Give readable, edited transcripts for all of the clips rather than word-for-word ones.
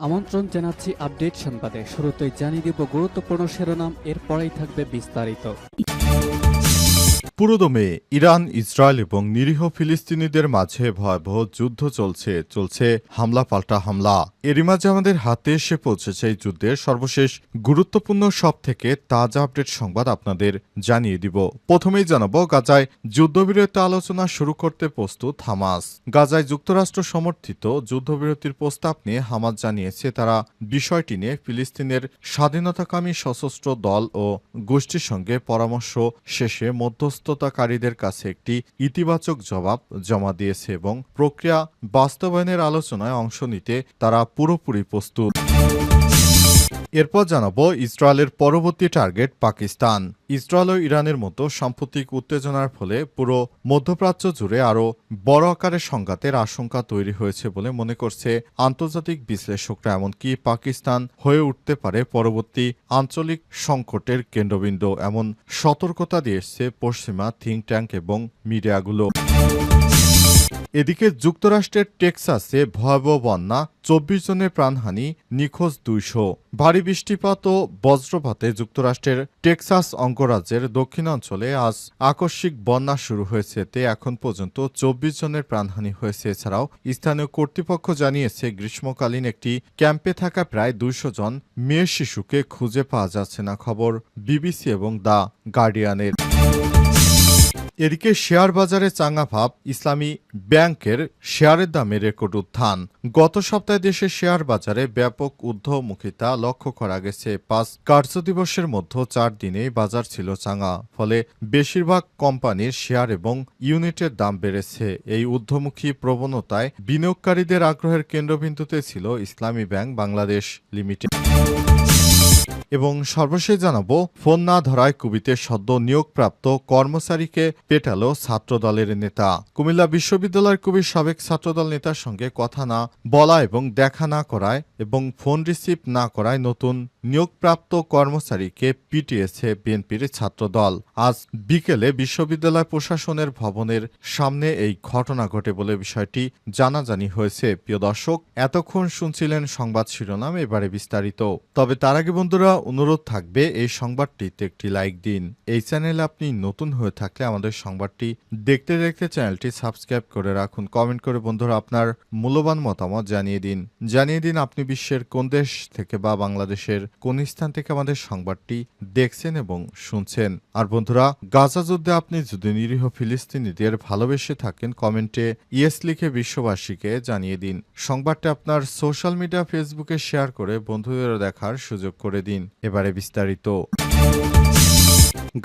আমন্ত্রণ জানাচ্ছি আপডেট সংবাদে। শুরুতেই জানিয়ে দিব গুরুত্বপূর্ণ শিরোনাম, এরপরেই থাকবে বিস্তারিত। পুরোদমে ইরান, ইসরায়েল এবং নিরীহ ফিলিস্তিনিদের মাঝে ভয়াবহ যুদ্ধ চলছে হামলা পাল্টা হামলা। এরই মাঝে আমাদের হাতে এসে পৌঁছেছে এই যুদ্ধের সর্বশেষ গুরুত্বপূর্ণ সব থেকে তাজা আপডেট সংবাদ আপনাদের জানিয়ে দিব। প্রথমেই জানাবো, গাজায় যুদ্ধবিরতি আলোচনা শুরু করতে প্রস্তুত হামাস। গাজায় যুক্তরাষ্ট্র সমর্থিত যুদ্ধবিরতির প্রস্তাব নিয়ে হামাস জানিয়েছে তারা বিষয়টি নিয়ে ফিলিস্তিনের স্বাধীনতাকামী সশস্ত্র দল ও গোষ্ঠীর সঙ্গে পরামর্শ শেষে মধ্যস্থতাকারীদের কাছে একটি ইতিবাচক জবাব জমা দিয়েছে এবং প্রক্রিয়া বাস্তবায়নের আলোচনায় অংশ নিতে তারা পুরোপুরি প্রস্তুত। এরপর জানাবো, ইসরায়েলের পরবর্তী টার্গেট পাকিস্তান। ইসরায়েল ও ইরানের মতো সাম্প্রতিক উত্তেজনার ফলে পুরো মধ্যপ্রাচ্য জুড়ে আরও বড় আকারের সংঘাতের আশঙ্কা তৈরি হয়েছে বলে মনে করছে আন্তর্জাতিক বিশ্লেষকরা। এমনকি পাকিস্তান হয়ে উঠতে পারে পরবর্তী আঞ্চলিক সংকটের কেন্দ্রবিন্দু, এমন সতর্কতা দিয়েছে পশ্চিমা থিঙ্ক ট্যাঙ্ক এবং মিডিয়াগুলো। এদিকে যুক্তরাষ্ট্রের টেক্সাসে ভয়াবহ বন্যা, 24 জনের প্রাণহানি, নিখোঁজ 200। ভারী বৃষ্টিপাত ও বজ্রপাতে যুক্তরাষ্ট্রের টেক্সাস অঙ্গরাজ্যের দক্ষিণাঞ্চলে আজ আকস্মিক বন্যা শুরু হয়েছে। এতে এখন পর্যন্ত 24 জনের প্রাণহানি হয়েছে। এছাড়াও স্থানীয় কর্তৃপক্ষ জানিয়েছে গ্রীষ্মকালীন একটি ক্যাম্পে থাকা প্রায় 200 জন মেয়ে শিশুকে খুঁজে পাওয়া যাচ্ছে না। খবর বিবিসি এবং দ্য গার্ডিয়ানের। এদিকে শেয়ার বাজারে চাঙ্গা ভাব, ইসলামী ব্যাংকের শেয়ারের দামে রেকর্ড উত্থান। গত সপ্তাহে দেশের শেয়ার বাজারে ব্যাপক ঊর্ধ্বমুখিতা লক্ষ্য করা গেছে। 5 কার্যদিবসের মধ্যে 4 দিনেই বাজার ছিল চাঙ্গা, ফলে বেশিরভাগ কোম্পানির শেয়ার এবং ইউনিটের দাম বেড়েছে। এই ঊর্ধ্বমুখী প্রবণতায় বিনিয়োগকারীদের আগ্রহের কেন্দ্রবিন্দুতে ছিল ইসলামী ব্যাংক বাংলাদেশ লিমিটেড। এবং সর্বশেষ জানাবো, ফোন না ধরায় কুবিতে সদ্য নিয়োগপ্রাপ্ত কর্মচারীকে পেটালো ছাত্রদলের নেতা। কুমিল্লা বিশ্ববিদ্যালয়ের কুবির সাবেক ছাত্রদল নেতার সঙ্গে কথা না বলা এবং দেখা না করায় এবং ফোন রিসিভ না করায় নতুন নিয়োগপ্রাপ্ত কর্মচারীকে পিটিয়েছে বিএনপির ছাত্রদল। আজ বিকেলে বিশ্ববিদ্যালয় প্রশাসনের ভবনের সামনে এই ঘটনা ঘটে বলে বিষয়টি জানাজানি হয়েছে। প্রিয় দর্শক, এতক্ষণ শুনছিলেন সংবাদ শিরোনাম, এবারে বিস্তারিত। তবে তার আগে বন্ধুরা, অনুরোধ থাকবে এই সংবাদটিতে একটি লাইক দিন। এই চ্যানেলে আপনি নতুন হয়ে থাকলে আমাদের সংবাদটি দেখতে দেখতে চ্যানেলটি সাবস্ক্রাইব করে রাখুন। কমেন্ট করে বন্ধুরা আপনার মূল্যবান মতামত জানিয়ে দিন আপনি বিশ্বের কোন দেশ থেকে বা বাংলাদেশের কোন স্থান থেকে আমাদের সংবাদটি দেখছেন এবং শুনছেন। আর বন্ধুরা, গাজা যুদ্ধে আপনি যদি নিরীহ ফিলিস্তিনিদের ভালোবেসে থাকেন, কমেন্টে ইয়েস লিখে বিশ্ববাসীকে জানিয়ে দিন। সংবাদটি আপনার সোশ্যাল মিডিয়া ফেসবুকে শেয়ার করে বন্ধুদের দেখার সুযোগ করে দিন। এবারে বিস্তারিত।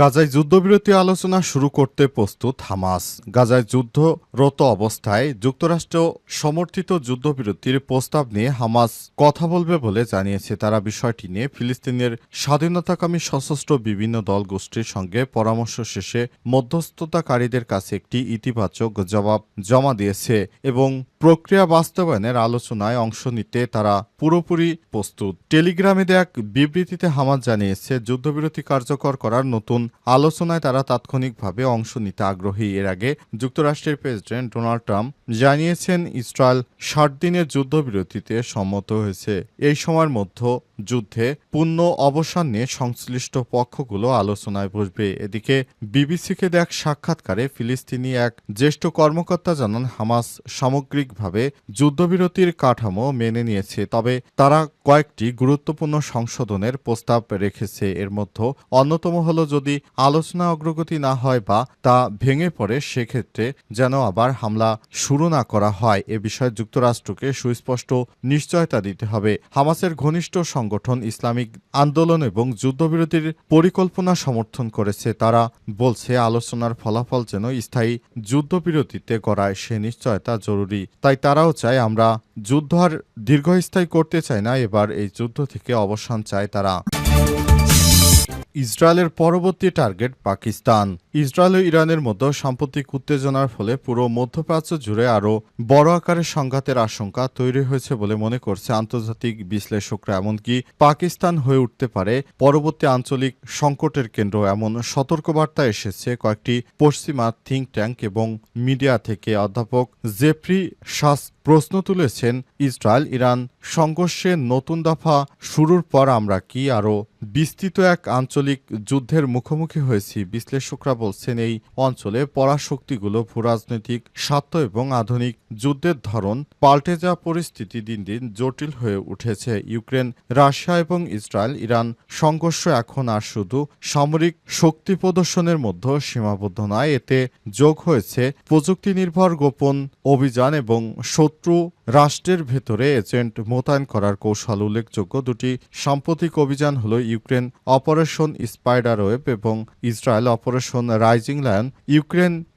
গাজায় যুদ্ধবিরতি আলোচনা শুরু করতে প্রস্তুত হামাস। গাজায় যুদ্ধরত অবস্থায় যুক্তরাষ্ট্র সমর্থিত যুদ্ধবিরতির প্রস্তাব নিয়ে হামাস কথা বলবে বলে জানিয়েছে তারা। বিষয়টি নিয়ে ফিলিস্তিনের স্বাধীনতাকামী সশস্ত্র বিভিন্ন দল গোষ্ঠীর সঙ্গে পরামর্শ শেষে মধ্যস্থতাকারীদের কাছে একটি ইতিবাচক জবাব জমা দিয়েছে এবং প্রক্রিয়া বাস্তবায়নের আলোচনায় অংশ নিতে তারা পুরোপুরি প্রস্তুত। টেলিগ্রামে দেয়া এক বিবৃতিতে হামাস জানিয়েছে যুদ্ধবিরতি কার্যকর করার নতুন আলোচনায় তারা তাৎক্ষণিকভাবে অংশ নিতে আগ্রহী। এর আগে যুক্তরাষ্ট্রের প্রেসিডেন্ট ডোনাল্ড ট্রাম্প জানিয়েছেন ইসরায়েল 60 দিনের যুদ্ধবিরতিতে সম্মত হয়েছে। এই সময়ের মধ্যে যুদ্ধে পূর্ণ অবসান নিয়ে সংশ্লিষ্ট পক্ষগুলো আলোচনায় বসবে। এদিকে বিবিসিকে দেয়া এক সাক্ষাৎকারে ফিলিস্তিনি এক জ্যেষ্ঠ কর্মকর্তা জানান হামাস সামগ্রিকভাবে যুদ্ধবিরতির কাঠামো মেনে নিয়েছে, তবে তারা কয়েকটি গুরুত্বপূর্ণ সংশোধনের প্রস্তাব রেখেছে। এর মধ্যে অন্যতম হল, যদি আলোচনা অগ্রগতি না হয় বা তা ভেঙে পড়ে, সেক্ষেত্রে যেন আবার হামলা শুরু না করা হয়। এ বিষয়ে যুক্তরাষ্ট্রকে সুস্পষ্ট নিশ্চয়তা দিতে হবে। হামাসের ঘনিষ্ঠ সংগঠন ইসলামিক আন্দোলন এবং যুদ্ধবিরতির পরিকল্পনা সমর্থন করেছে। তারা বলছে আলোচনার ফলাফল যেন স্থায়ী যুদ্ধবিরতিতে গড়ায়, সে নিশ্চয়তা জরুরি। তাই তারাও চায় আমরা যুদ্ধ আর দীর্ঘস্থায়ী করতে চাই না, এবার এই যুদ্ধ থেকে অবসান চায় তারা। ইসরায়েলের পরবর্তী টার্গেট পাকিস্তান। ইসরায়েল ও ইরানের মধ্যে সাম্প্রতিক উত্তেজনার ফলে পুরো মধ্যপ্রাচ্য জুড়ে আরও বড় আকারের সংঘাতের আশঙ্কা তৈরি হয়েছে বলে মনে করছে আন্তর্জাতিক বিশ্লেষকরা। এমনকি পাকিস্তান হয়ে উঠতে পারে পরবর্তী আঞ্চলিক সংকটের কেন্দ্র, এমন সতর্কবার্তা এসেছে কয়েকটি পশ্চিমা থিঙ্ক ট্যাঙ্ক এবং মিডিয়া থেকে। অধ্যাপক জেফ্রি প্রশ্ন তুলেছেন ইসরায়েল ইরান সংঘর্ষে নতুন দফা শুরুর পর আমরা কি আরও বিস্তৃত এক আঞ্চলিক যুদ্ধের মুখোমুখি হয়েছি? বিশ্লেষকরা বলছেন এই অঞ্চলে পরাশক্তিগুলো ভূরাজনৈতিক স্বার্থ এবং আধুনিক যুদ্ধের ধরন পাল্টে যাওয়া পরিস্থিতি দিন দিন জটিল হয়ে উঠেছে। ইউক্রেন, রাশিয়া এবং ইসরায়েল ইরান সংঘর্ষ এখন আর শুধু সামরিক শক্তি প্রদর্শনের মধ্যে সীমাবদ্ধ নয়, এতে যোগ হয়েছে প্রযুক্তি নির্ভর গোপন অভিযান এবং শত্রু রাষ্ট্রের ভেতরে এজেন্ট মোতায়েন করার কৌশল। উল্লেখযোগ্য দুটি সাম্প্রতিক অভিযান হল ইউক্রেন অপারেশন স্পাইডারওয়েব এবং ইসরায়েল অপারেশন রাইজিং লায়ন।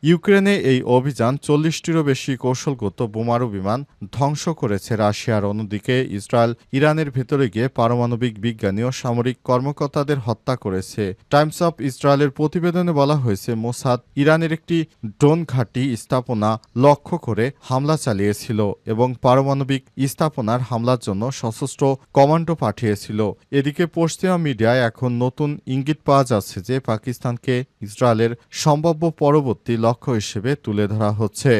ইউক্রেনে এই অভিযান 40টিরও বেশি কৌশলগত বোমারু বিমান ধ্বংস করেছে রাশিয়ার। অন্যদিকে ইসরায়েল ইরানের ভেতরে গিয়ে পারমাণবিক বিজ্ঞানী ও সামরিক কর্মকর্তাদের হত্যা করেছে। টাইমস অফ ইসরায়েলের প্রতিবেদনে বলা হয়েছে, মোসাদ ইরানের একটি ড্রোন ঘাঁটি স্থাপনা লক্ষ্য করে হামলা চালিয়েছিল এবং পারমাণবিক স্থাপনার হামলার জন্য সশস্ত্র কমান্ডো পাঠিয়েছিল। এদিকে পশ্চিমা মিডিয়ায় এখন নতুন ইঙ্গিত পাওয়া যাচ্ছে যে পাকিস্তানকে ইসরায়েলের সম্ভাব্য পরবর্তী লক্ষ্য হিসেবে তুলে ধরা হচ্ছে।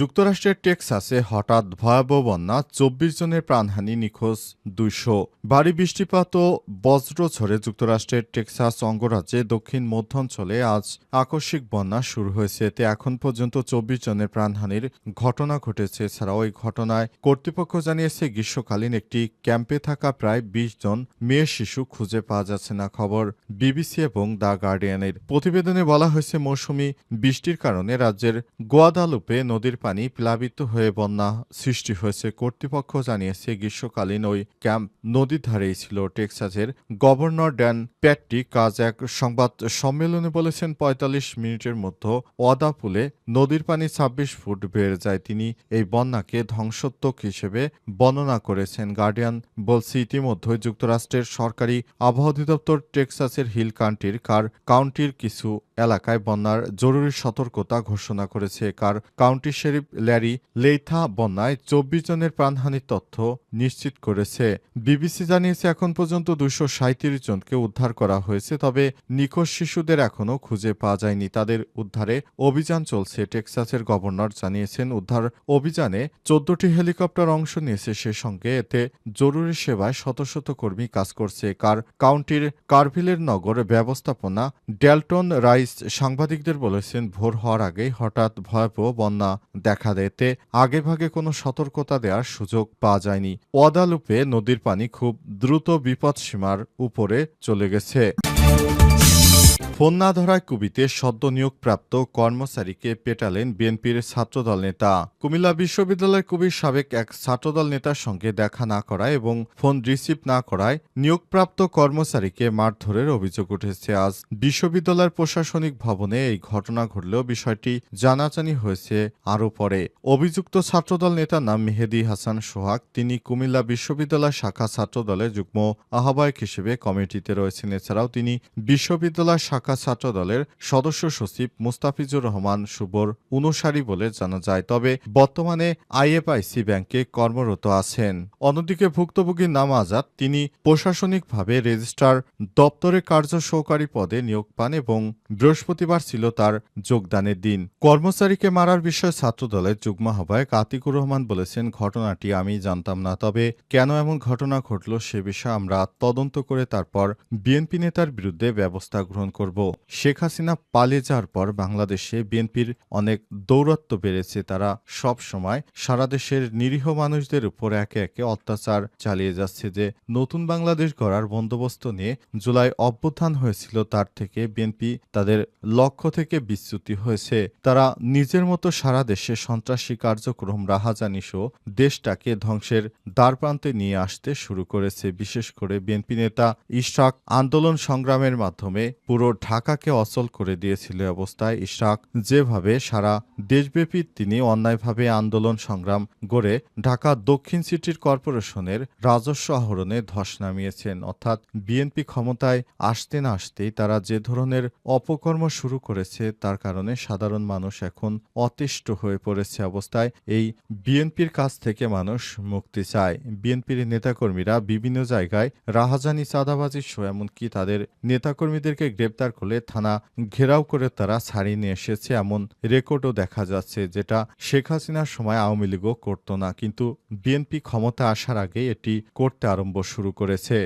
যুক্তরাষ্ট্রের টেক্সাসে হঠাৎ ভয়াবহ বন্যা, 24 জনের প্রাণহানি, নিখোঁজ 200। ভারী বৃষ্টিপাত ও বজ্রঝড়ে যুক্তরাষ্ট্রের টেক্সাস অঙ্গরাজ্যে দক্ষিণ মধ্যাঞ্চলে আজ আকস্মিক বন্যা শুরু হয়েছে। এতে এখন পর্যন্ত 24 জনের প্রাণহানির ঘটনা ঘটেছে। এছাড়াও ওই ঘটনায় কর্তৃপক্ষ জানিয়েছে গ্রীষ্মকালীন একটি ক্যাম্পে থাকা প্রায় 20 জন মেয়ে শিশু খুঁজে পাওয়া যাচ্ছে না। খবর বিবিসি এবং দ্য গার্ডিয়ানের। প্রতিবেদনে বলা হয়েছে, মৌসুমি বৃষ্টির কারণে রাজ্যের গোয়াদালুপে নদীর পানি প্লাবিত হয়ে বন্যা সৃষ্টি হয়েছে। কর্তৃপক্ষ জানিয়েছে গ্রীষ্মকালীন ওই ক্যাম্প নদীর ধারেই ছিল। টেক্সাসের গভর্নর ড্যান প্যাট্রিক আজ এক সংবাদ সম্মেলনে বলেছেন, 45 মিনিটের মধ্যে ওয়াদাপুলে নদীর পানি 26 ফুট বেড়ে যায়। তিনি এই বন্যাকে ধ্বংসাত্মক হিসেবে বর্ণনা করেছেন। গার্ডিয়ান বলছে, ইতিমধ্যে যুক্তরাষ্ট্রের সরকারি আবহাওয়া অধিদপ্তর টেক্সাসের হিল কাউন্টির কিছু এলাকায় বন্যার জরুরি সতর্কতা ঘোষণা করেছে। কাউন্টি শেরিফ ল্যারি লেইথা বন্যায় 24 জনের প্রাণহানির তথ্য নিশ্চিত করেছে। বিবিসি জানিয়েছে, এখন পর্যন্ত 237 জনকে উদ্ধার করা হয়েছে, তবে নিখোঁজ শিশুদের এখনও খুঁজে পাওয়া যায়নি। তাদের উদ্ধারে অভিযান চলছে। টেক্সাসের গভর্নর জানিয়েছেন, উদ্ধার অভিযানে 14টি হেলিকপ্টার অংশ নিয়েছে। সে সঙ্গে এতে জরুরি সেবায় শত শত কর্মী কাজ করছে। কাউন্টির কারভিলের নগর ব্যবস্থাপনা ডেলটন রাইস সাংবাদিকদের বলেছেন, ভোর হওয়ার আগেই হঠাৎ ভয়াবহ বন্যা দেখা দেয়। এতে আগেভাগে কোনো সতর্কতা দেওয়ার সুযোগ পাওয়া যায়নি। ওয়াদালুপে নদীর পানি খুব দ্রুত বিপদসীমার উপরে চলে গেছে। ফোন না ধরায় কুবিতে সদ্য নিয়োগপ্রাপ্ত কর্মচারীকে পেটালেন বিএনপির ছাত্রদল নেতা। কুমিল্লা বিশ্ববিদ্যালয়ের কুবির সাবেক এক ছাত্রদল নেতার সঙ্গে দেখা না করায় এবং ফোন রিসিভ না করায় নিয়োগপ্রাপ্ত কর্মচারীকে মারধরের অভিযোগ উঠেছে। আজ বিশ্ববিদ্যালয়ের প্রশাসনিক ভবনে এই ঘটনা ঘটলেও বিষয়টি জানাজানি হয়েছে আরও পরে। অভিযুক্ত ছাত্রদল নেতার নাম মেহেদী হাসান সোহাগ। তিনি কুমিল্লা বিশ্ববিদ্যালয় শাখা ছাত্রদলের যুগ্ম আহ্বায়ক হিসেবে কমিটিতে রয়েছেন। এছাড়াও তিনি বিশ্ববিদ্যালয় শাখা ছাত্রদলের সদস্য সচিব মুস্তাফিজুর রহমান শুভর অনুসারী বলে জানা যায়, তবে বর্তমানে আইএফআইসি ব্যাংকে কর্মরত আছেন। অন্যদিকে ভুক্তভোগীর নাম আজাদ। তিনি প্রশাসনিকভাবে রেজিস্ট্রার দপ্তরে কার্য সহকারী পদে নিয়োগ পান এবং বৃহস্পতিবার ছিল তার যোগদানের দিন। কর্মচারীকে মারার বিষয়ে ছাত্রদলের যুগ্ম আহ্বায়ক আতিকুর রহমান বলেছেন, ঘটনাটি আমি জানতাম না, তবে কেন এমন ঘটনা ঘটল সে বিষয়ে আমরা তদন্ত করে তারপর বিএনপি নেতার বিরুদ্ধে ব্যবস্থা গ্রহণ করব। শেখ হাসিনা পালিয়ে যাওয়ার পর বাংলাদেশে বিএনপির অনেক দৌরাত্ম্য বেড়েছে। তারা সব সময় সারা দেশের নিরীহ মানুষদের উপর একে একে অত্যাচার চালিয়ে যাচ্ছে। যে নতুন বাংলাদেশ গড়ার বন্দোবস্ত নিয়ে জুলাই অভ্যুত্থান হয়েছিল, তার থেকে বিএনপি তাদের লক্ষ্য থেকে বিচ্যুতি হয়েছে। তারা নিজের মতো সারা দেশে সন্ত্রাসী কার্যক্রম, রাহাজানি সহ দেশটাকে ধ্বংসের দ্বারপ্রান্তে নিয়ে আসতে শুরু করেছে। বিশেষ করে বিএনপি নেতা ইশরাক আন্দোলন সংগ্রামের মাধ্যমে পুরো ঢাকাকে অচল করে দিয়েছিল। অবস্থায় ইশরাক যেভাবে সারা দেশব্যাপী তিনি অন্যায়ভাবে আন্দোলন সংগ্রাম গড়ে ঢাকা দক্ষিণ সিটি কর্পোরেশনের রাজস্ব আহরণে ধস নামিয়েছেন। অর্থাৎ বিএনপি ক্ষমতায় আসতে না আসতেই তারা যে ধরনের অপকর্ম শুরু করেছে, তার কারণে সাধারণ মানুষ এখন অতিষ্ঠ হয়ে পড়েছে। অবস্থায় এই বিএনপির কাছ থেকে মানুষ মুক্তি চায়। বিএনপির নেতাকর্মীরা বিভিন্ন জায়গায় রাহাজানি, চাঁদাবাজি সহ এমনকি তাদের নেতাকর্মীদেরকে গ্রেপ্তার গ্রেপ্তার করলে থানা ঘেরাও করে তারা ছাড়িয়ে নিয়ে এসেছে এমন রেকর্ডও দেখা যাচ্ছে, যেটা শেখ হাসিনার সময় আওয়ামী লীগও করত না, কিন্তু বিএনপি ক্ষমতা আসার আগে এটি করতে আরম্ভ শুরু করেছে।